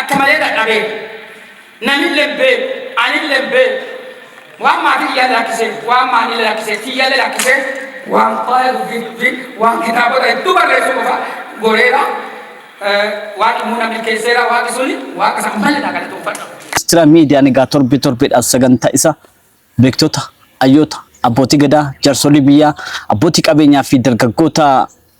akka malee dadhabee namni lebbee ani lebbee waan maatii yaada lakkisee waan maanii lakkisee tiyyaala lakkisee waan faaya dubbii waan kitaabota hedduu barreessuu qofa goreera waan immoo namni keesseera waan suni waan kasan malee daakala tuuffadha. Sira miidiyaan egaa torbeedhaaf sagantaa isa beektota hayyoota abbootii gadaa jaarsolii biyyaa abbootii qabeenyaa fi dargaggoota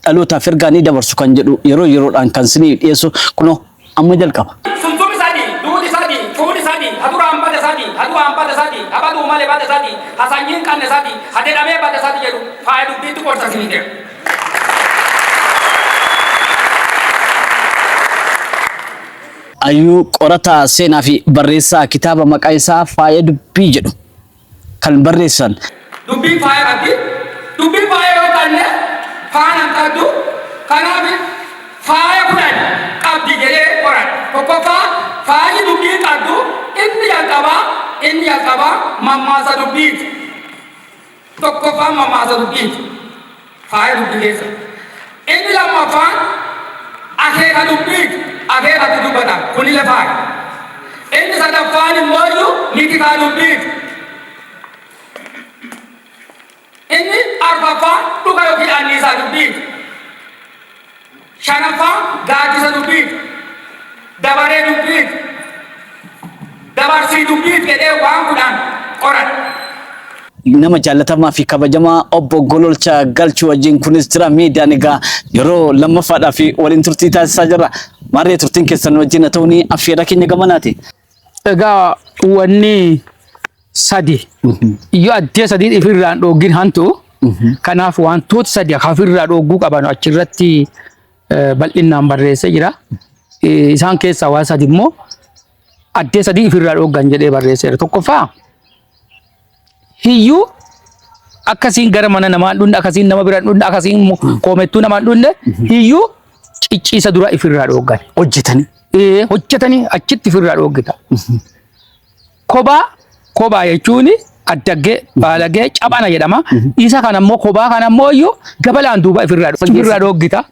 dhalootaaf ergaa ni dabarsu kan jedhu yeroo yeroodhaan kan isinii dhiyeessu kunoo amma jalqaba. Sumsumi sadii duudi sadii fuudhi sadii haduraan bada sadii haduwaan bada sadii habaduu malee bada sadii hasanyiin qanne sadii hadedhamee bada sadii jedhu faaya dubbiitti qorsa isinii jedhu. Ayyuu qorataa seenaa fi barreessaa kitaaba maqaa isaa faaya dubbii jedhu kan barreessan. Dubbii faaya qabdi. Dubbii faaya yoo taane faanaan qabdu kanaaf faaya kudhan qabdi jedhee qoran. Tokkoffaa faayi dubbii qabdu inni jalqabaa mammaasa dubbiiti. Tokkoffaa mammaasa dubbiiti. Faaya dubbii keessa. Inni lammaffaan akeeka dubbiiti. Akeekatti dubbata kuni lafaa. Inni sadaffaan immoo miikitaa dubbiiti. Inni arfaffaan dhuga yookiin anniisaa dubbiiti. Shanaffaan gaaddisa dubbiiti. Dabaree dubbiiti. Dabarsii dubbiiti jedhee waan kudhan qoran. Nama jaallatamaa fi kabajamaa obbo Gololchaa Galchuu wajjin kunis jira miidiyaan egaa yeroo lammaffaadhaa fi waliin turtii taasisaa jirra. Maarree turtiin keessan wajjin haa ta'uun affeera keenya gamanaati. Egaa wanni sadi yoo addee sadii ifirraan dhoogin hantu kanaaf wantoota sadi afirraa dhooguu qaban achirratti bal'inaan barreessee jira. Isaan keessaa waan sadi immoo addee sadii ifirraa dhoogan jedhee barreesseera. Tokkoffaa hiyyuu akkasiin gara mana namaa dhunne akkasiin nama bira dhunne akkasiin koomettuu namaa dhunne hiyyuu cicciisa dura ifirraa dhoogan hojjetanii achitti ifirraa dhoogita. Kophaa jechuun addagee baalagee cabana jedhama. Isa kana immoo kophaa kana immoo iyyuu gabalaan duuba ifirraa dhoogita.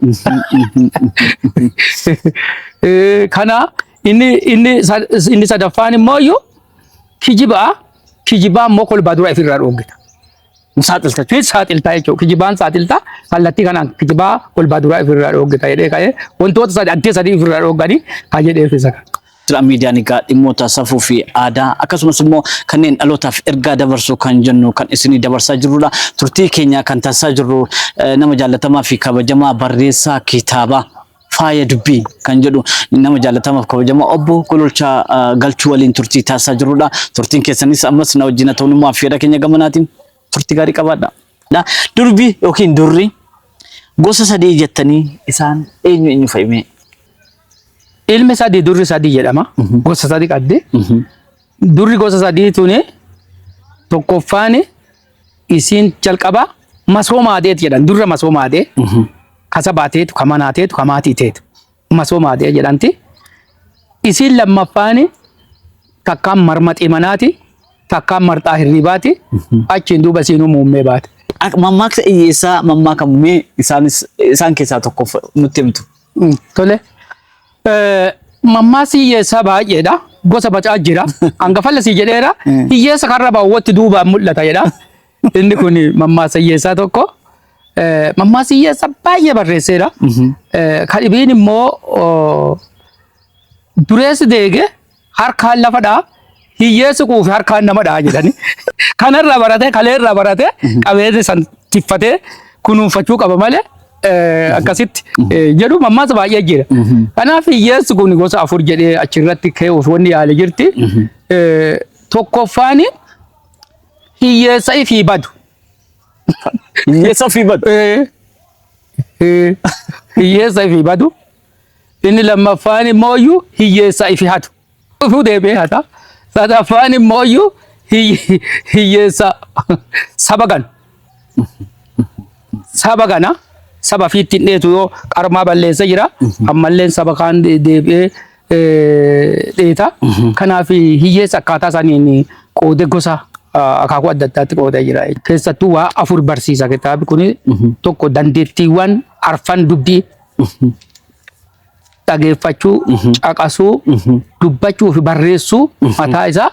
Kana inni sadaffaan immoo iyyuu kijibaa immoo kolbaa dura ifirraa dhoogita. Saaxiltaa jechuudha. Kijibaan saaxiltaa kallattii kanaan kijibaa kolbaa dura ifirraa dhoogita jedhee ka'ee wantoota addee sadii ifirraa dhooganii kan jedheef isa kana. Sira miidiyaan egaa dhimmoota safuu fi aadaa akkasumas immoo kanneen dhalootaaf ergaa dabarsuu kan jennu kan isinii dabarsaa jirrudha. Turtii keenya kan taasisaa jirru nama jaallatamaa fi kabajamaa barreessaa kitaaba faaya dubbii kan jedhu nama jaallatamaa fi kabajamaa obbo Gololchaa Galchuu waliin turtii taasisaa jirrudha. Turtiin keessanis ammas na wajjin ta'uun immoo affeera keenya gamanaatiin turtii gaarii qabaadha. Durbi yookiin durri gosa sadii jettanii isaan eenyu fa'ime? Ilmi sadii durri sadii jedhama. Gosa sadii qabdi. Durri gosa sadii tuni tokkoffaan isiin jalqaba masoomaadheet jedhan. Durra masoomaadhee kasabaateetu kamanaateetu kamaatiiteetu masoomaadhee jedhanti. Isiin lammaffaan takkaan marmaxii manaati takkaan marxaa hirribaati. Achiin duuba isiinuu muummee baate. Mammaaksa hiyyeessaa mammaaka muummee isaan keessaa tokko nutti himtu. Tole. Mammaaksa hiyyeessaa baay'eedha. Gosa bacaa jira. Hangafalla sii jedheera. Hiyyeessa karra baawwatti duubaan mul'ata jedha. Inni kun mammaaksa hiyyeessaa tokko. Mammaaksa hiyyeessaa baay'ee barreesseera. Kadhibiin immoo dureessi deege harkaan lafadhaa. Hiyyeessi quufi harkaan namadhaa jedhani. Kanarraa barate kaleerraa barate qabeenya san tiffatee kunuunfachuu qaba malee. Akkasitti jedhu mammaaksa baay'ee jira. Kanaaf hiyyeessi kun gosa afur jedhee achirratti keewuuf wanni yaale jirti. Tokkoffaan hiyyeessa ifii badu. Hiyyeessa ifii badu. Hiyyeessa ifii badu. Inni lammaffaan immoo hiyyeessa ifii hatu. Ifuu deebi'ee hata. Sadaffaan immoo hiyyeessa saba ganu. Saba gana. Saba fiittiin dheetu yoo qarmaa balleessa jira. Ammalleen saba kaan deebi'ee dheeta. Kanaaf hiyyeessa akkaataa isaaniin qoodee gosa akaakuu adda addaatti qoodee jira. Keessattuu waa afur barsiisa kitaabni kun. Tokko dandeettiiwwan arfan dubbii. dhageeffachuu, caqasuu, dubbachuu fi barreessuu mataa isaa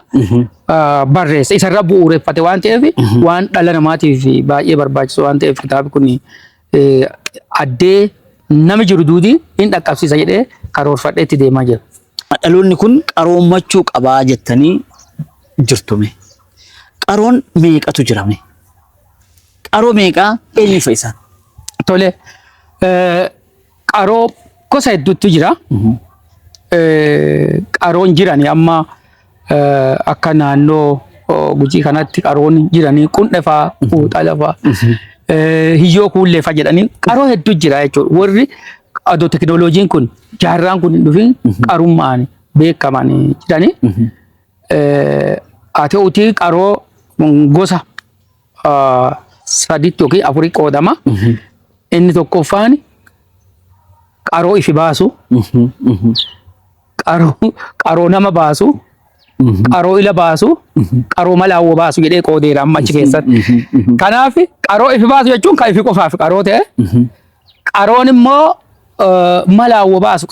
barreessa. Isarra bu'uureffate waan ta'eef waan dhala namaatiif baay'ee barbaachisu waan ta'eef kitaabni kun addee nami jiru duudii hin dhaqqabsiisa jedhee karoorfadhee itti deemaa jira. Dhaloonni kun qaroommachuu qabaa jettanii jirtume. Qaroon meeqatu jirame? Qaroo meeqaa eenyu fa'isan? Tole qaroo gosa hedduutu jira. Qaroon jirani amma akka naannoo Gujii kanatti qaroon jiranii Qundhefaa, Quuxalafaa, Hiyyoo Kuulleefaa jedhanii qaroo hedduu jira jechuudha. Warri adoo teknooloojiin kun jaarraan kun hin dhufin qarummaan beekaman jiranii. Haa ta'uutii qaroo gosa sadiitti yookiin afurii qoodama. Inni tokkoffaan qaroo ifi baasu, qaroo nama baasu, qaroo ila baasu, qaroo malaawwa baasu jedhee qoodeera amma achi keessatti. Kanaaf qaroo ifi baasu jechuun kan ifi qofaaf qaroo ta'e, qaroon immoo malaawwa baasu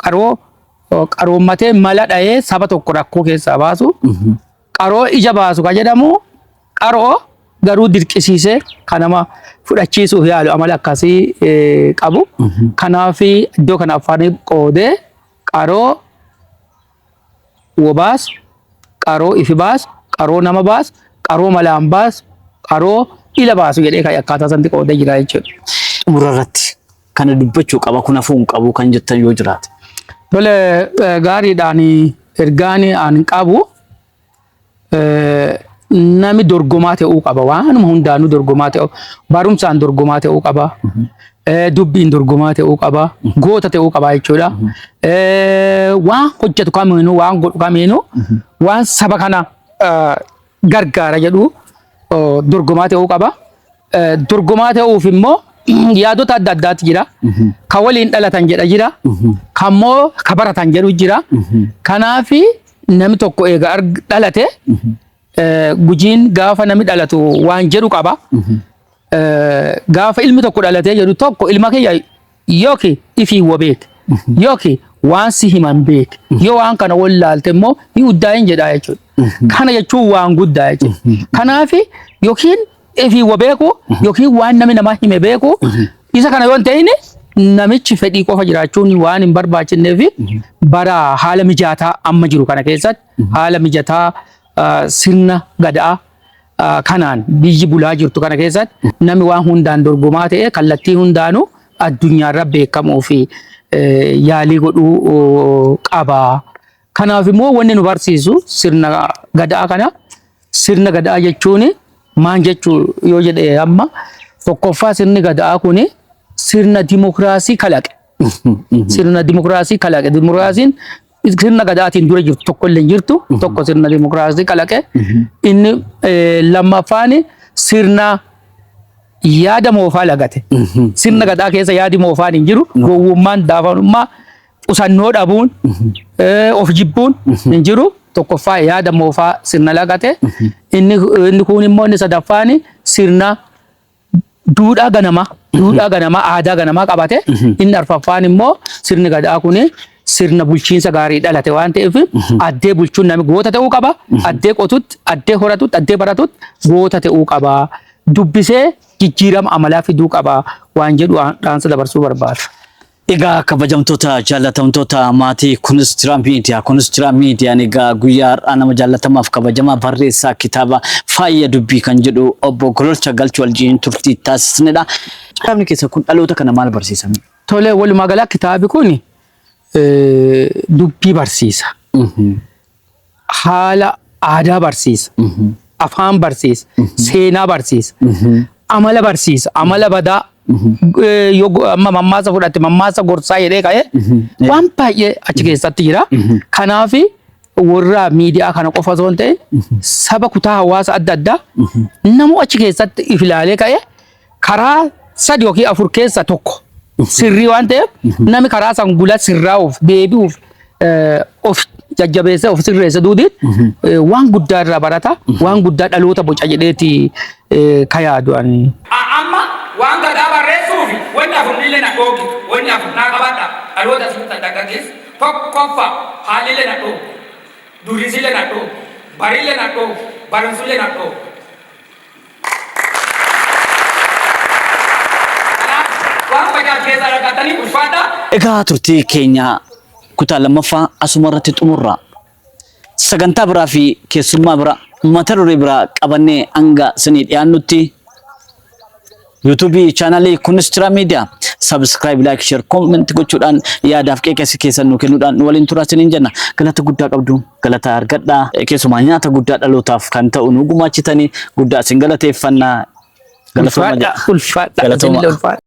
qaroommatee mala dha'ee saba tokko rakkoo keessaa baasu, qaroo ija baasu kan jedhamu qaroo garuu dirqisiisee kan nama fudhachiisuuf yaalu amala akkasii qabu. Kanaaf iddoo kana afaan qoodee qaroo wobaas, qaroo ifi baas, qaroo nama baas, qaroo malaan baas, qaroo ila baasu jedhee kan akkaataa sanatti qoodee jira jechuudha. Xumurarratti kana dubbachuu qaba kun hafuu hin qabu kan jettan yoo jiraate. Tole gaariidhaan ergaan aan qabu nami dorgomaa ta'uu qaba. Waanuma hundaanuu dorgomaa ta'uu, barumsaan dorgomaa ta'uu qaba. Dubbiin dorgomaa ta'uu qaba. Goota ta'uu qaba jechuudha. Waan hojjetu kamiinuu, waan godhu kamiinuu, waan saba kana gargaara jedhu dorgomaa ta'uu qaba. Dorgomaa ta'uuf immoo yaadota adda addaatu jira. Kan waliin dhalatan jedha jira. Kan immoo kan baratan jedhu jira. Kanaaf namni tokko eega dhalate Gujiin gaafa namni dhalatu waan jedhu qaba. Gaafa ilmi tokko dhalatee jedhu tokko ilma kiyya yookiin ifii wabeek yookiin waan si himan beek yoo waan kana wallaalte immoo ni uddaa'in jedha jechuudha. Kana jechuun waan guddaa jechuudha. Kanaaf yookiin ifii wabeeku yookiin waan namni namaa hime beeku isa kana yoo hin ta'in namichi fedhii qofa jiraachuun waan hin barbaachisneef bara haala mijataa amma jiru kana keessatti haala mijataa sirna gadaa kanaan biyyi bulaa jirtu kana keessatti namni waan hundaan dorgomaa ta'e kallattii hundaanuu addunyaarra beekamuu fi yaalii godhuu qaba. Kanaaf immoo wanni nu barsiisu sirna gadaa kana. Sirna gadaa jechuun maan jechuu yoo jedhe amma tokkoffaa sirni gadaa kun sirna dimokiraasii kalaqe. Sirna dimokiraasii kalaqe. Dimokiraasiin sirna gadaatiin dura jirtu tokko illee jirtu tokko sirna dimokiraasii kalaqe. Inni lammaffaan sirna yaada moofaa lagate. Sirna gadaa keessa yaadi moofaan hin jiru. Gowwummaan, daafanummaa, qusannoo dhabuun, of jibbuun hin jiru. Tokkoffaa yaada moofaa sirna lagate. Inni kun immoo inni sadaffaan sirna duudhaa ganamaa. Duudhaa ganamaa, aadaa ganamaa qabate. Inni arfaffaan immoo sirni gadaa kun sirna bulchiinsa gaarii dhalate waan ta'eef addee bulchuun namni goota ta'uu qaba. Addee qotutti, addee horatutti, addee baratutti goota ta'uu qaba. Dubbisee jijjiirama amalaa fiduu qaba waan jedhu dhaamsa dabarsuu barbaada. Egaa kabajamtoota jaallatamtoota maatii Kunistira Miidiyaan egaa guyyaa har'aa nama jaallatamaaf kabajamaa barreessaa kitaaba Faaya Dubbii kan jedhu obbo Gololcha Galchuu wajjin turtii taasisnedha. Kitaabni keessa kun dhaloota kana maal barsiisa? Tole walumaa gala kitaabi kun dubbii barsiisa. Haala aadaa barsiisa. Afaan barsiisa. Seenaa barsiisa. Amala barsiisa. Amala badaa. Yoo amma mammaasa fudhatte mammaasa gorsaa jedhee ka'e waan baay'ee achi keessatti jira. Kanaaf warra miidiyaa kana qofa osoo hin ta'in saba kutaa hawaasa adda addaa namoo achi keessatti if ilaalee ka'e karaa sadi yookiin afur keessa tokko sirrii waan ta'eef namni karaa san gula sirraa'uuf deebi'uuf of jajjabeessee of sirreessa duudiin waan guddaa irraa barata waan guddaa dhaloota boca jedheeti ka yaadu ani. Waan gadaa barreessuuf wanni afurnillee na dhoogi wanni afur naa qabadha dhaloota sitta dhagagees tokkoffa haalile na dhoo durisile na dhoo barile na dhoo barumsule na dhoo. Waan fayyaa keessaa argatanii ulfaata. Egaa turtii keenya kutaa lammaffaa asuma irratti xumurra. Sagantaa biraa fi keessummaa biraa mata duree biraa qabannee hanga isinii dhiyaannutti YouTube channel Kunistira Media subscribe like share comment gochuudhaan yaadaaf qeeqasi keessan nu kennuudhaan nu waliin turaa isiniin jenna. Galata guddaa qabdu galata argadhaa keessumaa nyaata guddaa dhalootaaf kan ta'u nu gumaachitanii guddaa isin galateeffannaa. Galatooma. Ulfaadha.